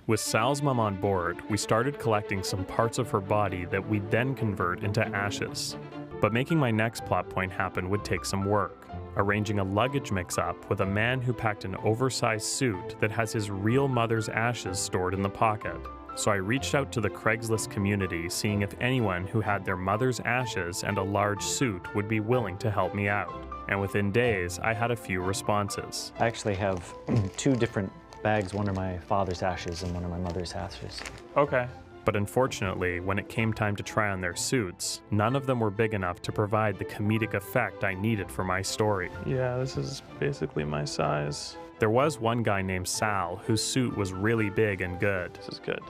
With Sal's mom on board, we started collecting some parts of her body that we'd then convert into ashes. But making my next plot point happen would take some work, arranging a luggage mix-up with a man who packed an oversized suit that has his real mother's ashes stored in the pocket. So I reached out to the Craigslist community, seeing if anyone who had their mother's ashes and a large suit would be willing to help me out. And within days, I had a few responses. I actually have 2 different bags. One are my father's ashes and one are my mother's ashes. Okay. But unfortunately, when it came time to try on their suits, none of them were big enough to provide the comedic effect I needed for my story. Yeah, this is basically my size. There was one guy named Sal whose suit was really big and good. This is good.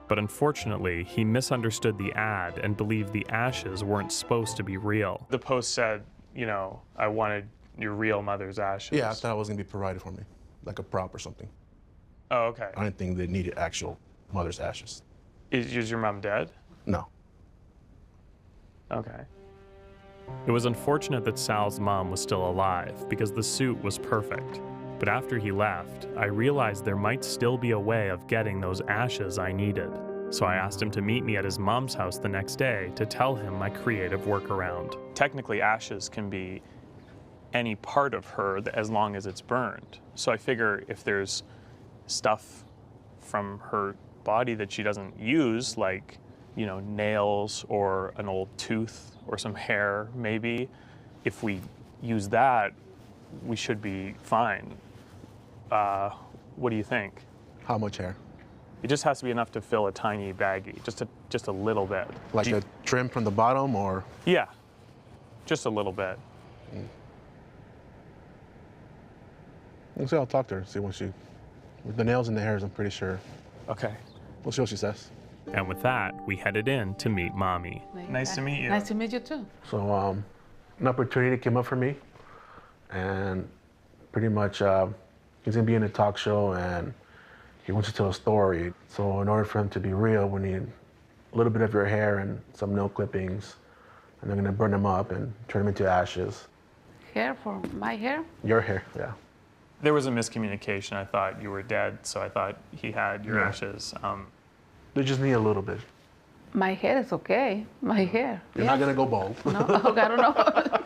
But unfortunately, he misunderstood the ad and believed the ashes weren't supposed to be real. The post said, you know, I wanted your real mother's ashes. Yeah, I thought it was gonna be provided for me, like a prop or something. Oh, okay. I didn't think they needed actual mother's ashes. Is your mom dead? No. Okay. It was unfortunate that Sal's mom was still alive because the suit was perfect. But after he left, I realized there might still be a way of getting those ashes I needed. So I asked him to meet me at his mom's house the next day to tell him my creative workaround. Technically, ashes can be any part of her as long as it's burned. So I figure if there's stuff from her body that she doesn't use, like, you know, nails or an old tooth or some hair, maybe, if we use that, we should be fine. What do you think? How much hair? It just has to be enough to fill a tiny baggie, just a little bit. Like a trim from the bottom, or? Yeah, just a little bit. We'll see, I'll talk to her, see what with the nails and the hairs, I'm pretty sure. Okay. We'll see what she says. And with that, we headed in to meet Mommy. Nice to meet you. Nice to meet you too. So an opportunity came up for me, and pretty much he's gonna be in a talk show and he wants to tell a story. So in order for him to be real, we need a little bit of your hair and some nail clippings, and they're gonna burn them up and turn them into ashes. Hair for my hair? Your hair, yeah. There was a miscommunication. I thought you were dead, so I thought he had your ashes. They just need a little bit. My hair is okay. My hair. You're not gonna go bald. No, I don't know.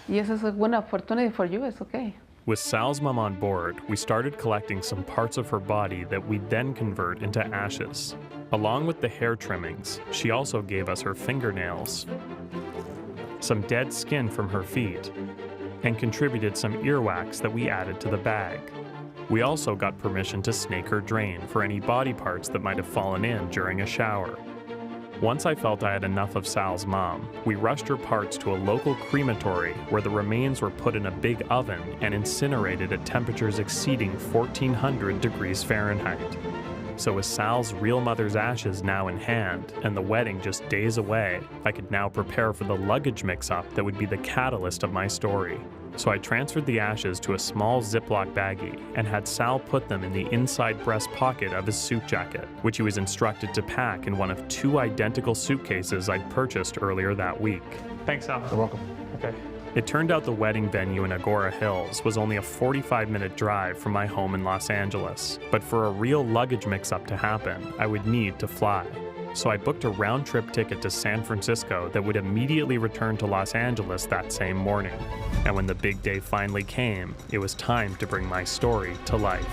Yes, it's a good opportunity for you. It's okay. With Sal's mom on board, we started collecting some parts of her body that we'd then convert into ashes. Along with the hair trimmings, she also gave us her fingernails, some dead skin from her feet, and contributed some earwax that we added to the bag. We also got permission to snake her drain for any body parts that might have fallen in during a shower. Once I felt I had enough of Sal's mom, we rushed her parts to a local crematory where the remains were put in a big oven and incinerated at temperatures exceeding 1400 degrees Fahrenheit. So with Sal's real mother's ashes now in hand and the wedding just days away, I could now prepare for the luggage mix-up that would be the catalyst of my story. So I transferred the ashes to a small Ziploc baggie and had Sal put them in the inside breast pocket of his suit jacket, which he was instructed to pack in one of 2 identical suitcases I'd purchased earlier that week. Thanks, Sal. You're welcome. Okay. It turned out the wedding venue in Agora Hills was only a 45-minute drive from my home in Los Angeles, but for a real luggage mix-up to happen, I would need to fly. So I booked a round-trip ticket to San Francisco that would immediately return to Los Angeles that same morning. And when the big day finally came, it was time to bring my story to life.